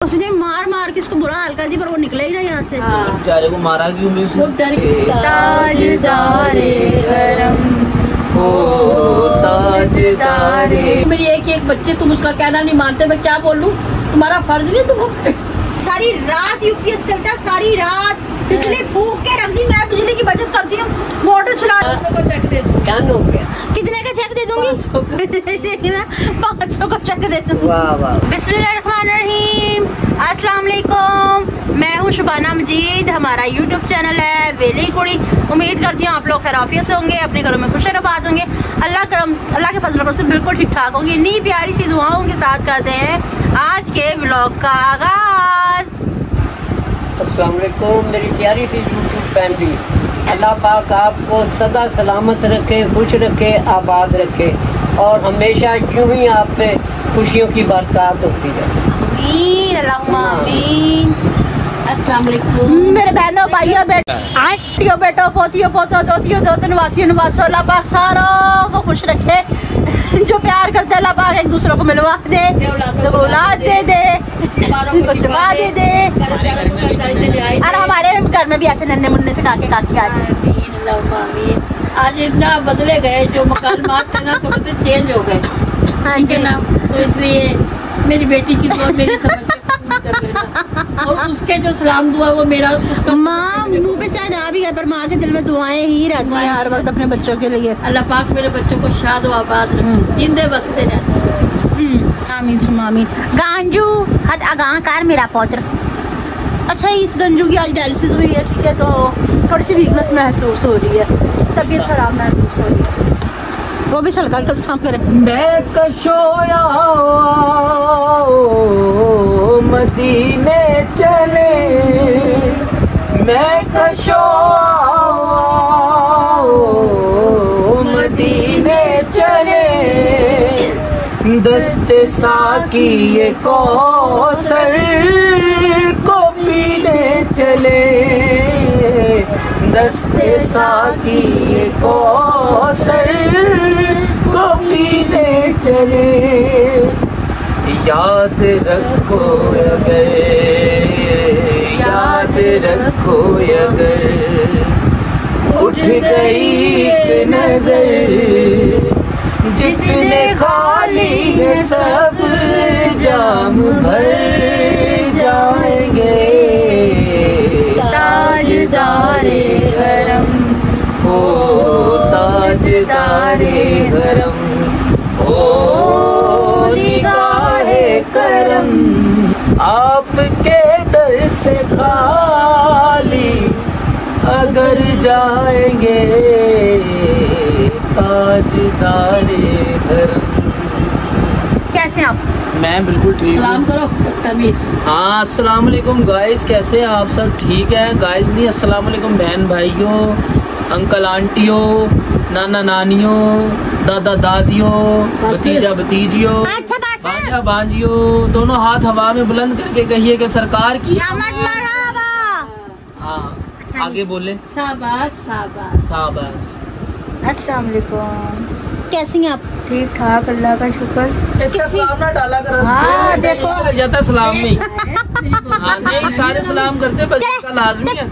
उसने मार मार के इसको बुरा हाल कर दिया, पर वो निकले ही ना यहाँ से। बेचारे को मारा क्यों नहीं उसने? ताजदारे गरम हो ताजदारे। मेरी एक बच्चे, तुम उसका कहना नहीं मानते, मैं क्या बोलूं? तुम्हारा फर्ज नहीं? तुम सारी रात यूपीएस चलता, सारी रात बिजली फूक के रख दी। मैं बिजली की बचत करती हूँ, मोटर चला। 500 का चेक दे दूं। क्या हो गया? कितने का चेक दे दूंगी? देखना 500 का चेक दे दूंगी। वाह वाह। बिस्मिल्लाहिर्रहमानिर्रहीम। अस्सलाम वालेकुम, मैं हूँ शुबाना मजीद। हमारा यूट्यूब चैनल है वेली कुड़ी। उम्मीद करती हूँ आप लोग खैरियत से होंगे, अपने घरों में खुश आबाद होंगे, अल्लाह के फजल से बिल्कुल ठीक ठाक होंगे। इन्हीं प्यारी सी दुआओं के साथ करते हैं आज के व्लॉग का आगाज। अस्सलाम वालेकुम मेरी प्यारी सी यूट्यूब फैमिली। अल्लाह पाक आपको सदा सलामत रखे, खुश रखे, आबाद रखे और हमेशा यूं ही आप पे खुशियों की बरसात होती रहे। आमीन, अल्लाहुम्मा आमीन। अस्सलाम वालेकुम मेरे बहनों भाइयों बेटियों बेटो पोतियों पोतों दोतियों दोतों नवासियों नवासों, अल्लाह पाक सारों को खुश रखे। जो प्यार करते हैं अल्लाह पाक एक दूसरों को मिलवा दे, औलाद दे दे, खुशबा दे दे। और हमारे घर में भी ऐसे नन्हे मुन्ने से काके काकी आ जाए। आज इतना बदले गए, जो मकानात थे ना थोड़े से चेंज हो गए। हाँ ठीक है ना, तो इसलिए मेरी बेटी की दुआ मेरी समझ के कबूल कर लेना। और उसके जो सलाम दुआ वो मेरा माँ मुँह पे चाहे ना भी है, पर माँ के दिल में दुआएं ही रहती हैं हर वक्त अपने बच्चों के लिए। अल्लाह पाक मेरे बच्चों को शाद व आबाद रखे, जिंदे बसते रहते। आमीन सुम्मा आमीन। गांजू हद आगाह कर मेरा पौत्र। अच्छा, इस गंजू की आज डायलिसिस हुई है, ठीक है, तो थोड़ी सी वीकनेस महसूस हो रही है, तबीयत खराब महसूस हो रही है। वो भी हल्का हल्का काम करे। मैं कशोया मदीने चले, मैं कशोया मदीने चले, दस्ते साकी ये कौसर को पीने चले, दस्ते साकी ये कौसर को पीने चले। याद रखो अगर, याद रखो अगर उठ गई एक नजर, जितने खाली है सब जाम भर जाएंगे। ताजदारे गरम हो ताजदारे गरम हो निगाहे करम, आपके दर से खाली अगर जाएंगे ताजदारे गरम। कैसे आप? मैं बिल्कुल ठीक हूँ। सलाम करो तमीज। हाँ अस्सलाम वालेकुम गाइस, कैसे हैं आप सब? ठीक है गाइस? नहीं, अस्सलाम वालेकुम बहन भाइयों, अंकल आंटियों, नाना नानियों, दादा दादियों, भतीजा भतीजियों, भांजा भांजियों, दोनों हाथ हवा में बुलंद करके कहिए कि सरकार की मरहबा। हाँ आगे बोले। शाबाश शाबाश शाबाश। अस्सलाम वालेकुम, कैसी हैं आप? ठीक ठाक, अल्लाह का शुक्र। इसका सलाम ना डाला कर। हाँ, देखो लग जाता सलाम में। हाँ नहीं, सारे सलाम करते, बस इसका लाजमी है।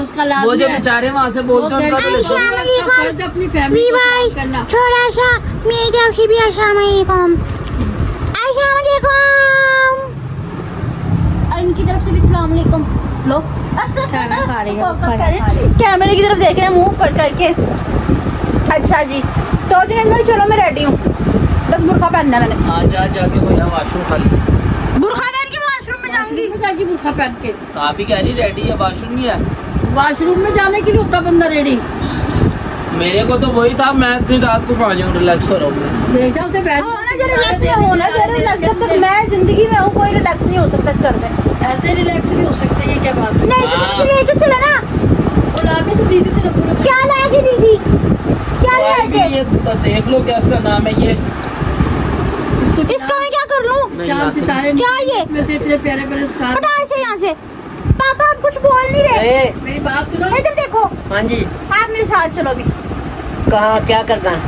उसका लाभ वो जो बेचारे वहाँ से बोलते हैं उनका अपनी फैमिली को करना। थोड़ा सा मेरी तरफ से भी अस्सलाम वालेकुम। अस्सलाम वालेकुम। इनकी तरफ से भी अस्सलाम वालेकुम। लो खाना खा रही है, कैमरे की तरफ देख रहे हैं मुंह पर करके। अच्छा जी, तो दिन भाई चलो मैं रेडी हूँ, बस बुर्खा पहनना है मैंने। हाँ जाके वो यहाँ वाशरूम खाली। बुर्खा पहन के वाशरूम में जाऊंगी। जाके बुर्खा पहन के तो आप ही कह रही रेडी है, वाशरूम ही है। वॉशरूम में जाने के लिए होता बंदा रेडी। मेरे को तो वही था, मैं इतनी रात को पहुँच जाऊँ, रिलैक्स हो रहा हूँ। ले जाओ उसे बैठ। होना जरूर रिलैक्स। जब तक मैं जिंदगी में हूँ कोई रिलैक्स नहीं हो सकता घर में। ऐसे रिलैक्स नहीं हो सकते, ये क्या बात है? नहीं लेके चला ना, वो लाके तो दीदी तेरे क्या लाया की दीदी, क्या लाए थे? ये तो देख लो क्या इसका नाम है। ये इसका मैं क्या कर लूँ? चांद सितारे क्या ये? इसमें से इतने प्यारे प्यारे स्टार। हटा इसे यहाँ से। पापा आप कुछ बोल नहीं रहे। मेरी बात सुनो। इधर देखो। हाँ जी, आप मेरे साथ चलो अभी। कहाँ क्या करना है?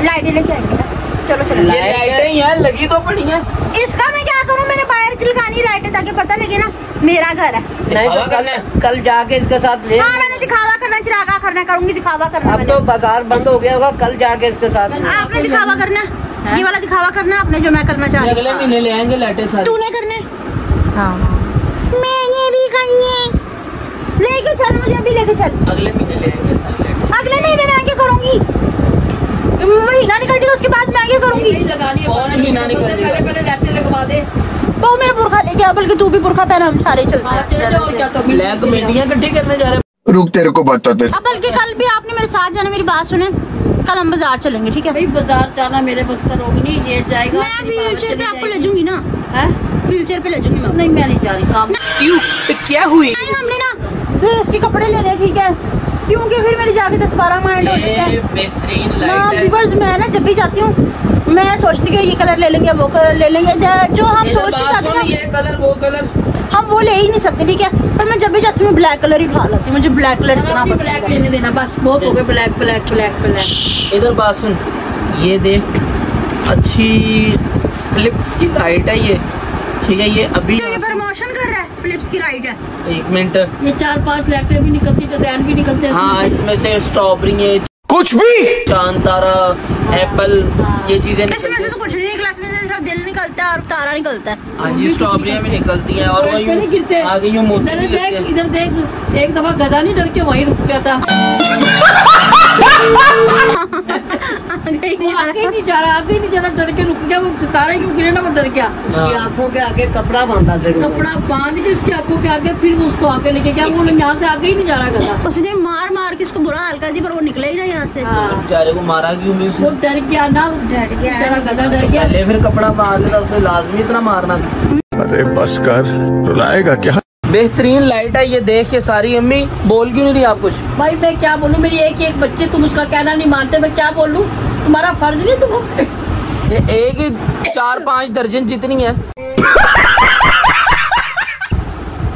लाइटें लेके आएंगे ना। चलो चलो। लाइटें यार लगी तो पड़ी है। इसका मैं क्या करूँ, मेरे बाहर की लगानी लाइटें ताकि पता लगे ना मेरा घर है। नहीं तो कल जाके इसके साथ ले। हाँ मैंने दिखावा करना, चिरागा करना, करूंगी दिखावा करना। अब तो बाजार बंद हो गया होगा, कल जाके इसके साथ। आपने दिखावा करना, ये वाला दिखावा करना आपने जो मैं करना चाह रही हूँ। अगले महीने ले आएंगे लाइटें सारी। तूने करने? हाँ मैंने भी करनी है। लेके चल मुझे अभी, लेके चल। अगले महीने ले आएंगे सारी लाइटें। अगले महीने मैं आगे करूंगी, महीना निकल तो उसके बाद मैं आगे करूंगी। कौन महीना निकल जाएगा? पहले लाइटें लगवा दे। वो मेरा बुरखा लेके आ, बल्कि तू भी बुरखा पहना, हम सारे चलते हैं। लैब कमेटियां इकट्ठी करने जा रहे हैं। रुक तेरे को बताते। अब बल्कि कल भी आपने मेरे साथ जाना, मेरी बात सुने, कल हम बाजार चलेंगे ठीक है? भाई बाजार जाना मेरे बस का रोग नहीं, ये जाएगा। मैं व्हील चेयर पे आपको ले जाऊंगी ना, व्हील चेयर पे ले जाऊंगी मैं। नहीं मैं नहीं जा रही काम। क्यों? क्या हुई? हमने ना फिर इसके कपड़े लेने हैं ठीक है, क्योंकि फिर मेरे जाके 10-12 माइंड हो जाते हैं। बेहतरीन ना लाइट है। व्यूअर्स मैं ना जब भी जाती हूँ मैं सोचती हूँ ये कलर ले लेंगे, वो कलर ले लेंगे, जो हम सोचते जाते हैं ये कलर वो कलर हम वो ले ही नहीं सकते ठीक है। पर मैं जब भी जाती हूँ ब्लैक कलर ही उठा लाती हूँ, मुझे ब्लैक कलर इतना पसंद ब्लैक है। लेने देना बस, बहुत हो गए ब्लैक ब्लैक ब्लैक ब्लैक। इधर बात सुन, ये देख अच्छी फिलिप्स की लाइट है ये, ठीक है? ये अभी तो ये प्रमोशन कर रहा है, फिलिप्स की लाइट है। 1 मिनट। ये 4-5 लाइटें भी निकलती, डिजाइन भी निकलते हैं। हाँ इसमें से स्ट्रॉबेरी है, कुछ भी चांद तारा, एप्पल, ये चीजें इसमें निकलती से तो हैं। कुछ नहीं निकला, इसमें से सिर्फ दिल निकलता है और तारा निकलता है। हाँ जी स्ट्रॉबेरियाँ भी निकलती हैं और वो नहीं गिरते। यूं आगे यूं मोती भी गिरते हैं। इधर देख, एक दफा गधा नहीं डर के वहीं रुक गया था। आगे ही नहीं जा रहा, आगे ही नहीं जा रहा, डर के रुक गया। वो सितारा क्यों गिरे ना, वो डर गया। उसकी आंखों के आगे कपड़ा बांधा था, कपड़ा बांध के उसकी आंखों के आगे, फिर वो उसको आगे लेके गया। वो यहाँ से आगे ही नहीं जा रहा गधा। उसने मार मार के उसको बुरा हाल कर दिया, पर वो निकले ही ना यहाँ से। बेचारे को मारा क्यों नहीं वो उसने? डर गया ना, डर गया गधा, डर गया। पहले फिर कपड़ा बांध लेता, उसे लाजमी इतना मारना था। अरे बस कर, रुलाएगा क्या? बेहतरीन लाइट है ये, देख ये सारी। अम्मी बोल क्यों नहीं रही आप कुछ? भाई मैं क्या बोलूं, मेरी एक बच्चे, तुम उसका कहना नहीं मानते, मैं क्या बोलूं? तुम्हारा फर्ज नहीं, तुम ये एक ही 4-5 दर्जन जितनी है।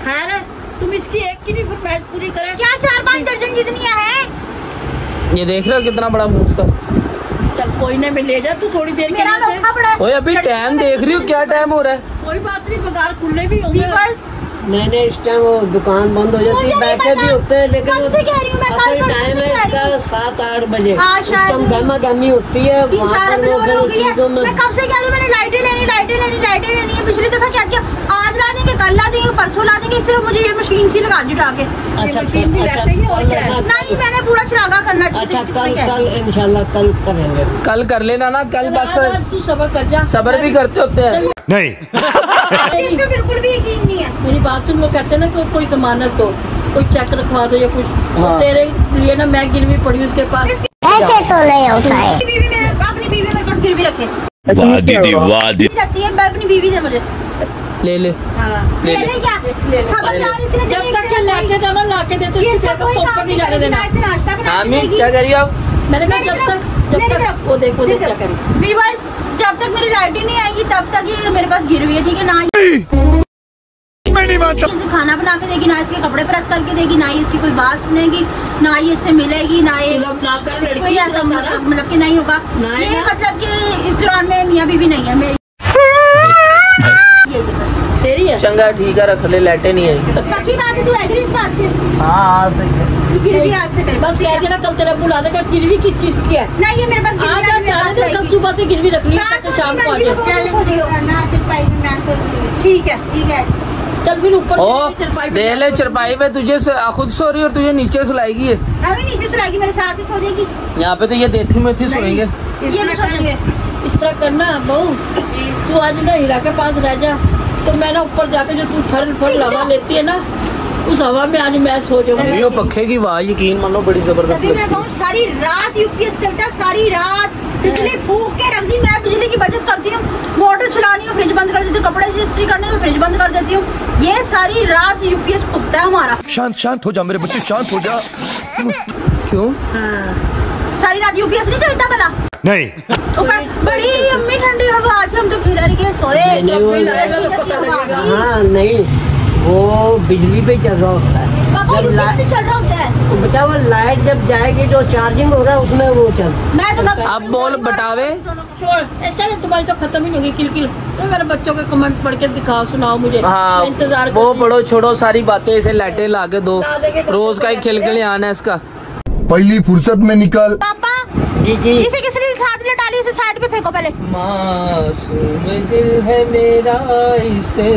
खैर है, तुम इसकी एक की नहीं फरमाइश पूरी करें। क्या 4-5 दर्जन जितनी है? ये देख रहे हो कितना बड़ा मुंह उसका। चल कोई ना, मैं ले जा, तू थोड़ी देर के मेरा लिए लोखा बड़ा है। ओए अभी टाइम देख रही हो, क्या टाइम हो रहा है? कोई बात नहीं, बाजार खुले भी होंगे। व्यूअर्स मैंने इस टाइम वो दुकान बंद हो मुझे नहीं पता। लेकिन कब से कह रही हूँ मैं, कल परसों टाइम से है कह रही इसका हूँ। 7-8 बजे। हाँ, शायद उस टाइम गरमा-गरमी होती है। 3-4 बजे वहाँ पर हो गई है। तो मैं कब से कह रही हूँ, मैंने लाइटें लेनी है। पिछली दफा क्या किया, आज ला देंगे, कल ला देंगे, परसों ला देंगे, सिर्फ मुझे ये मशीन सी लगा दी उठा के। अच्छा नहीं मैंने पूरा चिरागा करना अच्छा, चाहिए। कल इंशाल्लाह कल करेंगे। कल कर लेना ना, कल बस तू सबर कर जा। सबर भी करते होते हैं। नहीं इसमें बिल्कुल भी यकीन नहीं है। मेरी बात सुन, वो कहते हैं ना कि कोई जमानत दो, कोई चेक रखवा दो या कुछ। हाँ। तो तेरे लिए ना मैं गिरवी पड़ी उसके पास। ऐसे तो नहीं होता है। अपनी बीवी मेरे पास गिरवी रखे वाह दीदी वाह दीदी। रखती है, अपनी बीवी दे मुझे। ले ले हाँ। ले ले ले। ले क्या खबरदार, इतने जब जल्दी तक ये लाके जाना, लाके देते ये उसकी सब कोई पेट को काम ऊपर नहीं नहीं जाने करेगी, देना। ना इसे नाश्ता बनाने आमी देगी। क्या करिए आप? मैंने कहा मेरी जब तरफ, तक मेरी तरफ। वो देखो क्या करें। व्यूअर्स, जब तक मेरी लाइट ही नहीं आएगी तब तक ये मेरे पास गिरवी है ठीक है। ना मैं नहीं मानता। इसे खाना बना के देगी, ना इसके कपड़े प्रेस करके देगी, ना ही इसकी कोई बात सुनेगी, ना ही इससे मिलेगी, ना ये मतलब ना कर लड़की कोई ऐसा मतलब कि नहीं होगा। नहीं ये ना। मतलब कि इस दौरान में मियाँ बीवी नहीं है मेरी। ये बस तेरी है। चंगा ठीक है, रख ले, लाइटें नहीं आएगी। बाकी बात है, तू एग्री इस बात से? हाँ सही है। ये गिरवी आज से मेरे बस पास कह देना, कल तेरा बुला देगा। गिरवी किस चीज की है? नहीं, ये मेरे पास गिरवी आज आज मेरे पास कल रहेगी। सुबह से गिरवी रख ली, तो शाम को आ जाए। ठीक है ठीक है। चल फिर ऊपर ओ चरपाई पे देख ले, चरपाई पे तुझे खुद सो रही है और तुझे नीचे सुलाएगी है। अभी नीचे सुलाएगी, मेरे साथ ही सो जाएगी। यहाँ पे तो ये देथी में थी सोएंगे। ये भी सो जाएंगे। इस तरह करना बहू, तू आज ना हीरा के पास रह जा, तो मैं ना ऊपर जाके जो तू फल हवा लेती है ना, उस हवा में आज मैं सो जाऊंगी। ये पखे की आवाज यकीन मानो बड़ी जबरदस्त तभी मैं लगती है। कहूँ सारी रात यूपीएस चलता है, सारी रात बिजली फूक के रख दी। मैं बिजली की बचत करती हूँ, मोटर चलानी हूँ, फ्रिज बंद कर देती हूँ, कपड़े इस्त्री करने तो फ्रिज बंद कर देती हूँ। ये सारी रात यूपीएस फूकता है हमारा। शांत हो जा मेरे बच्चे, शांत हो जा। क्यों? सारी रात यूपीएस नहीं चलता भला? नहीं ऊपर बड़ी अम्मी ठंडी हवा, आज हम तो खिलर के सोए। नहीं, वो ऐसी हवा आती। हाँ नहीं, वो बिजली पे चल रहा होता है। बाबू किसमें चल रहा होता है बेटा वो लाइट जब जाएगी जो चार्जिंग होगा उसमें वो चल। मैं तो अब बोल बटावे। छोड़ चल, तुम्हारी तो खत्म ही नहीं होगी किल तो मेरे बच्चों के कमेंट्स पढ़ के दिखाओ, सुनाओ मुझे। हाँ, मैं इंतजार वो पढ़ो, छोड़ो सारी बातें, इसे लाइटें ला के दो, रोज का ही खिल आना है इसका। पहली फुर्सत में निकल। पापा जी जी इसे किसने साथ में डाली, इसे साइड पे फेंको पहले। मासूम दिल है मेरा इसे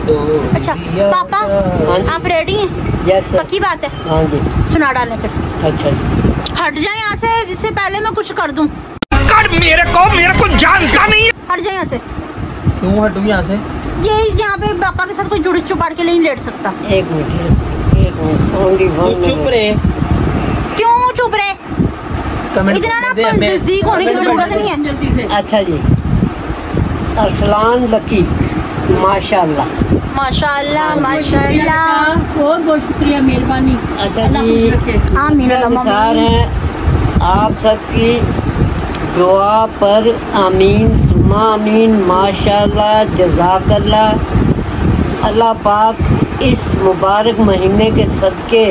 तो अच्छा पापा आप रेडी हैं? यस पक्की बात है? हाँ जी। सुना डालें फिर। अच्छा जी। हट जाए यहाँ से, इससे पहले मैं कुछ कर दूं। कर मेरे को जानता नहीं है। हट जाए यहाँ से। क्यों हटूं यहाँ से? ये यहाँ पे पापा के साथ कोई जुड़ चुपाड़ के लिए नहीं लेट सकता। एक मिनट ओनली वन। चुप रहे। क्यों चुप रहे? कमेंट इतना ना दे हमें। नजदीक होने की जरूरत नहीं है। जल्दी से। अच्छा जी। अरसलान लकी माशाल्लाह। माशाल्लाह माशाल्लाह। बहुत बहुत शुक्रिया, मेहरबानी। अच्छा अल्लाह जी। खुश रखे। आमीन निसार है आप सबकी दुआ पर आमीन सुमा आमीन। माशाल्लाह जज़ाकल्लाह। अल्लाह पाक इस मुबारक महीने के सदके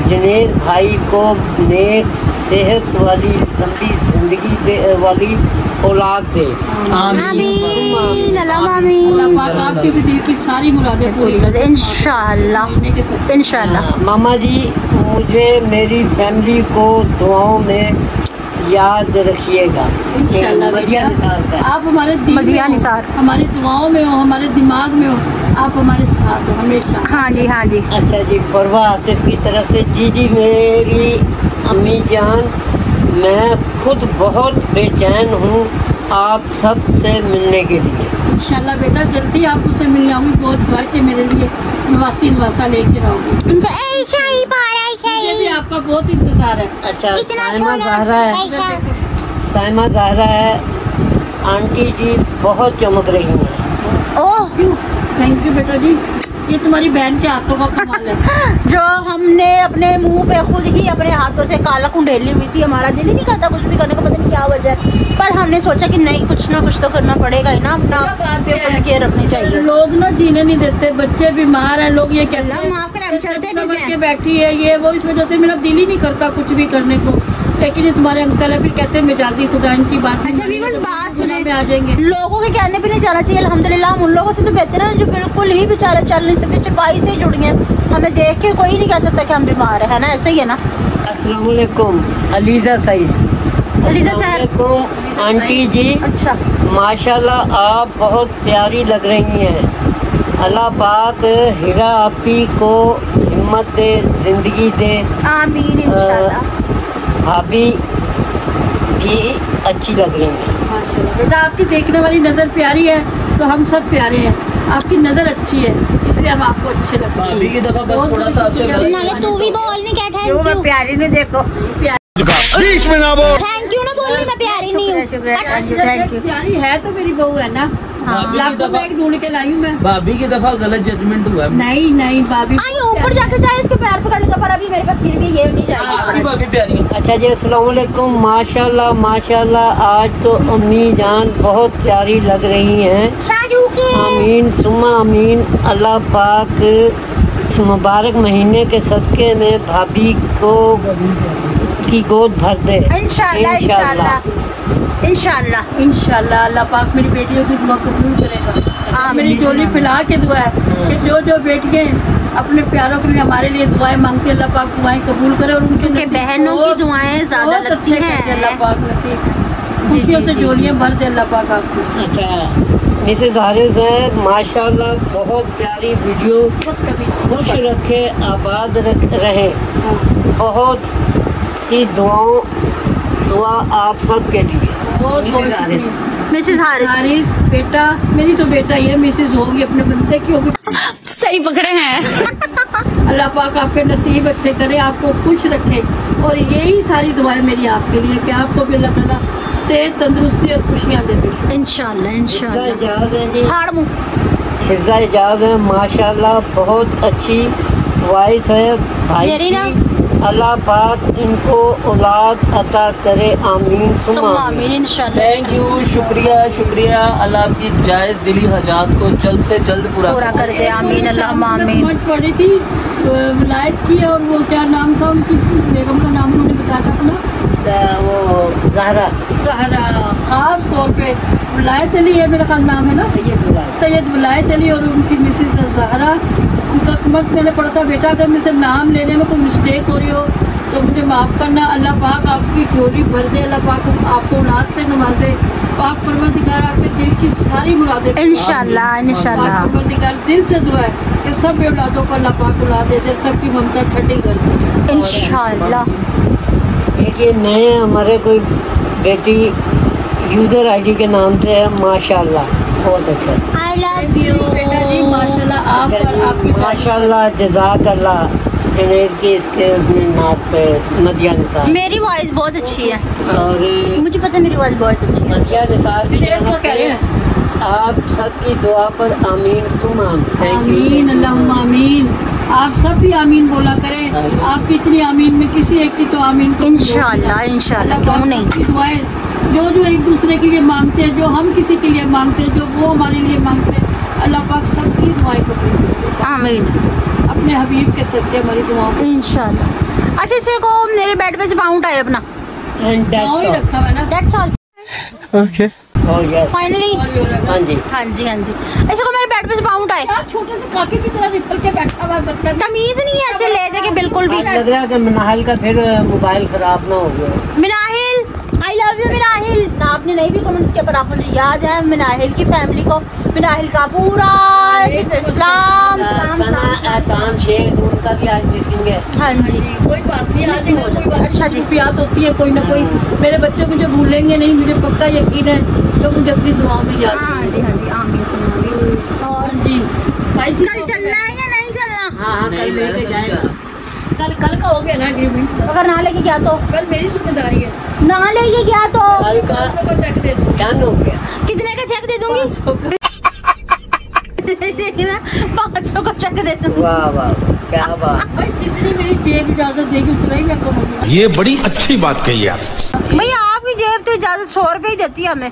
जुनैद भाई को नेक सेहत वाली लंबी जिंदगी वाली औलाद दे। आमीन अल्लाह आमीन। अल्लाह पाक आपकी भी दिल की सारी मुरादें पूरी कर दे इंशाअल्लाह इंशाअल्लाह। मामा जी मुझे मेरी फैमिली को दुआओं में याद रखिएगा। इंशाअल्लाह मदिया निसार का। आप हमारे दिल में मदिया हो, निसार। हमारी दुआओं में हो, हमारे दिमाग में हो, आप हमारे साथ हो हमेशा। हाँ जी हाँ जी। अच्छा जी। फरवा आतिफ की तरफ से जी जी मेरी अम्मी जान मैं खुद बहुत बेचैन हूँ आप सब से मिलने के लिए। इंशाल्लाह बेटा जल्दी आप उससे मिल आऊंगी, बहुत भर के मेरे लिए नवासा लेके रहोगी। मुझे भी आपका बहुत इंतजार है। अच्छा साइमा ज़हरा है, साइमा ज़हरा है आंटी जी बहुत चमक रही हैं। ओह थैंक यू बेटा जी, ये तुम्हारी बहन के हाथों का कमाल है। जो हमने अपने मुंह पे खुद ही अपने हाथों से काला कुंडेली हुई थी, हमारा दिल ही नहीं करता कुछ भी करने का, पता नहीं क्या वजह है, पर हमने सोचा कि नहीं कुछ ना कुछ तो करना पड़ेगा ही ना, अपना केयर रखनी चाहिए। लोग ना जीने नहीं देते, बच्चे बीमार हैं, लोग ये कहते हैं माफ कर हम चलते समझ फिरते के हैं। बैठी है ये वो, इस वजह से मेरा दिल ही नहीं करता कुछ भी करने को। लेकिन ये तुम्हारे अंकल है, फिर कहते हैं मिजाजी खुदा इनकी बात। अच्छा व्यूअर्स बात सुने, में आ जाएंगे। लोगों के कहने पे नहीं जाना चाहिए। अल्हम्दुलिल्लाह हम उन लोगों से तो बेहतर है जो बिल्कुल ही बेचारे चल नहीं सकते, चरपाई से जुड़ गए। हमें देख के कोई नहीं कह सकता कि हम बीमार है ना, ऐसा ही है ना। अस्सलाम वालेकुम अलीजा सईद। अलीजा सर वालेकुम आंटी जी। अच्छा माशाल्लाह आप बहुत प्यारी लग रही हैं। अल्लाह पाक हीरा आपी को हिम्मत दे, जिंदगी दे। आमीन इंशाल्लाह। भाभी भी अच्छी लग रही हैं। माशाल्लाह बेटा आपकी देखने वाली नजर प्यारी है तो हम सब प्यारे हैं। आपकी नजर अच्छी है इसलिए हम आपको अच्छे लगते हैं। भाभी की दफा बस थोड़ा सा आपसे नाले तू भी बोल नहीं क्या थैंक यू। प्यारी नहीं देखो बीच में ना बोल। थैंक यू ना बोलनी, मैं प्यारी नहीं हूँ। प्यारी है तो मेरी बहू है ना। भाभी की लाखों दफा में ढूंढ के लाई हूँ मैं। भाभी की दफा गलत जजमेंट हुआ है। नहीं नहीं भाभी आई ऊपर जाके चाहे इसके पैर पकड़ लेगा, पर अभी मेरे पास फिर भी ये नहीं आपकी चाहिए। भाभी प्यारी है। अच्छा जी अस्सलाम वालेकुम। माशाल्लाह माशाल्लाह आज तो अम्मी जान बहुत प्यारी लग रही हैं। शाजू की आमीन सुम्मा आमीन। अल्लाह पाक इस मुबारक महीने के सदके में भाभी को की गोद भर दे इंशाल्लाह इंशाल्लाह इंशाल्लाह। इंशाल्लाह अल्लाह पाक मेरी बेटियों की दुआ कबूल करेगा। आमीन। मेरी झोली फैला के दुआ है कि जो जो बेटियां अपने प्यारों के लिए हमारे लिए दुआएं मांगती है, अल्लाह पाक दुआएं कबूल करे और उनके उनके नसीब बहनों बहुत- की दुआएं ज्यादा बहुत लगती अच्छे करते हैं। अल्लाह पाक नसीब जी, खुशियों जी, से जी, झोलियां भर दे अल्लाह पाक आपको। अच्छा मिसेज हारिस है माशाल्लाह बहुत प्यारी वीडियो। खुश रखे आबाद रहे। बहुत सी दुआ आप सब के लिए। बहुत बहुत मिसेज हारिस। शुक्रिया। मिसेज हारिस हारिस बेटा मेरी तो बेटा ही है, मिसेज होगी अपने बंदे की होगी। सही पकड़े हैं। अल्लाह पाक आपके नसीब अच्छे करे, आपको खुश रखे और यही सारी दुआएं मेरी आपके लिए कि आपको भी अल्लाह ताला सेहत तंदुरुस्ती और खुशियाँ दे दे। इंशाल्लाह इंशाल्लाह। इजाज़ है जी। हाड़ मुँह हिफ्ज़ा इजाज़ है माशाल्लाह बहुत अच्छी वॉइस है भाई मेरी ना की। अल्लाह पाक इनको औलाद अता करे, आमीन सुम्मा आमीन इंशाल्लाह। थैंक यू, शुक्रिया शुक्रिया। अल्लाह आपकी जायज़ दिली हजात को जल्द से जल्द पूरा कर दे, आमीन अल्लाह आमीन। नमाज पढ़ी थी विलायत की, और वो क्या नाम था उनकी बेगम का नाम उन्होंने बताया था अपना, वो ज़हरा खास तौर पे विलायत अली है मेरा ख्याल नाम है ना, सैयद विलायत अली, और उनकी मिसेस ज़हरा। उनका मत मैंने पढ़ा था, बेटा अगर मुझसे नाम लेने में कोई मिस्टेक हो रही हो तो मुझे माफ़ करना। अल्लाह पाक आपकी झोली भर दे, अल्लाह पाक आपको औलाद से नवाजे, पाक परवरदिगार आपके दिल की सारी मुरादें इंशाल्लाह इंशाल्लाह। पाक परवरदिगार दिल से दुआ है कि सब औलादों को अल्लाह पाक औलाद दे दे, सबकी ममता ठंडी कर दे इंशाल्लाह। देखिए नए हमारे कोई बेटी यूज़र आईडी के नाम से है, माशाल्लाह बहुत अच्छा। आई लव यू बेटा जी, माशाल्लाह आप और आपकी माशाल्लाह जज़ाकल्लाह। इसके नाक पे मदिया निसार, मेरी वॉइस बहुत अच्छी है, और मुझे पता है मेरी वॉइस बहुत अच्छी है। मदिया निसार की तरफ कह रहे से हैं आप सबकी दुआ पर आमीन सुमा आमीन अल्लाहुम्मा आमीन। आप सब भी आमीन बोला करें, आपकी इतनी आमीन में किसी एक की तो आमीन तो इंशाल्लाह इंशाल्लाह, क्यों नहीं। की दुआएं जो जो एक दूसरे के लिए मांगते हैं, जो हम किसी के लिए मांगते हैं, जो वो हमारे लिए मांगते हैं, अल्लाह पाक सबकी दुआएं कबूल करे। आमीन अपने हबीब के सदके हमारी दुआओं इंशाल्लाह। अच्छा इसे को मेरे बेड पे से बाउंड आए अपना, दुआओं ही रखा हुआ है ना। दैट्स ऑल और यस फाइनली। हाँ जी हाँ जी हाँ जी। ऐसे को मेरे बेड पे से बाउंड आए, यार छोटे से काके की तरह निकल के बैठा हुआ है बदतमीज। तमीज नहीं है ऐसे ले दे के बिल्कुल भी। लग रहा है कि मनाहिल का फिर मोबाइल खराब ना हो गया। Minahil I love you Minahil. ना आपने नहीं भी कमेंट्स के पर आपको याद है मिनाहिल की फैमिली को, मिनाहिल का पूरा सलाम सलाम सलाम। एहसान शेख उनका भी आज मिसिंग है। हाँ जी कोई बात नहीं, आज कोई बात अच्छा जी। याद होती है कोई ना कोई, मेरे बच्चे मुझे भूलेंगे नहीं, मुझे पक्का यकीन है, तो मुझे अपनी दुआओं में याद। हाँ जी हाँ जी आमीन सुना। और जी भाई कल चलना है या नहीं चलना? हाँ कल लेके जाएगा। कल का हो गया ना एग्रीमेंट, अगर ना लेके गया तो? कल मेरी जिम्मेदारी है। ना लेके गया तो कल का 500 का चेक दे दूँ। डन हो गया। कितने का चेक दे दूंगी? देखना 500 का चेक दे दूंगी। वाह वाह क्या बात। भाई जितनी मेरी जेब इजाजत देगी उतना ही मैं कमाऊंगा। ये बड़ी अच्छी बात कही आप। भैया आपकी जेब तो इजाजत 100 रुपए ही देती है हमें।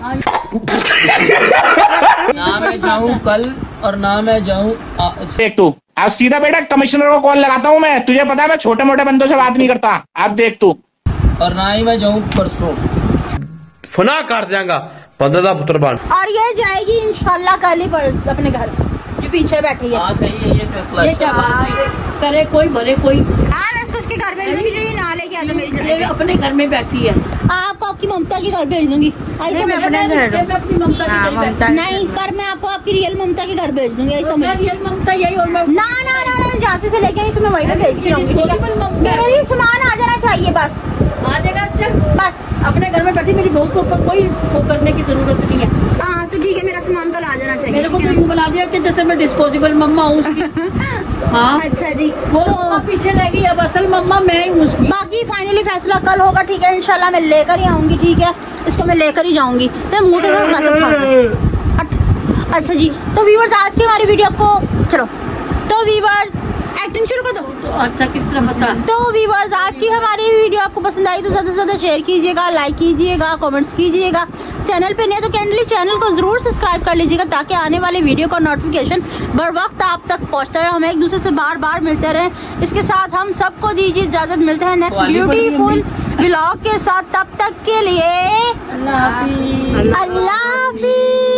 ना मैं जाऊँ कल और ना मैं जाऊँ। देख तू अब सीधा बेटा कमिश्नर को कॉल लगाता हूँ मैं, तुझे पता है मैं छोटे मोटे बंदों से बात नहीं करता। आप देख तू। और ना ही मैं जाऊँ परसों। फना कर देगा बंदा पुत्र बन। और ये जाएगी इंशाल्लाह कल ही अपने घर, जो पीछे बैठी है। हाँ सही है, ये फैसला ये क्या बात है, करे कोई भरे कोई। हाँ मैं इसको उसके घर भेज दूंगी, जो ये ना लेके आ जाए मेरी ये अपने घर में बैठी है। आपको आपकी ममता के घर भेज दूंगी। ऐसे मैं अपने मैं अपनी ममता के घर में बैठी नहीं, पर मैं आपको आपकी रियल ममता के घर भेज दूंगी। ऐसा हूँ। मैं रियल ममता यही, और मैं ना ना ना ना झांसी से लेके आई तो मैं वहीं पे भेज के रहूंगी। ठीक है मेरी सामान आ जाना चाहिए बस। आ जाएगा। चल बस अपने घर में बैठी, मेरी बहू के ऊपर कोई वो करने की जरूरत नहीं है। हाँ तो ठीक है, मेरा सामान कल आ जाना चाहिए। मेरे को तो यूँ बना दिया कि जैसे मैं डिस्पोजेबल मम्मा हूँ उसकी। हाँ अच्छा जी। वो तो पीछे रह गई, अब असल मम्मा मैं ही हूँ उसकी। बाकी फाइनली फैसला कल होगा। ठीक है इंशाल्लाह मैं लेकर ही आऊंगी। ठीक है इसको मैं लेकर ही जाऊंगी। तो मुंह के अच्छा जी। तो व्यूअर्स आज की हमारी वीडियो आपको चलो तो व्यूअर्स एक्टिंग शुरू कर दो। तो अच्छा किस तरह बता। तो व्यूअर्स आज की हमारी वीडियो आपको पसंद आई तो ज्यादा से ज्यादा शेयर कीजिएगा, लाइक कीजिएगा, कमेंट्स कीजिएगा। चैनल पे नहीं तो कैंडली चैनल को जरूर सब्सक्राइब कर लीजिएगा ताकि आने वाले वीडियो का नोटिफिकेशन बर वक्त आप तक पहुंचता रहे, हम एक दूसरे से बार बार मिलते रहे। इसके साथ हम सबको दीजिए इजाजत, मिलते हैं नेक्स्ट ब्यूटीफुल व्लॉग के साथ। तब तक के लिए अल्लाह हाफिज। अल्लाह हाफिज।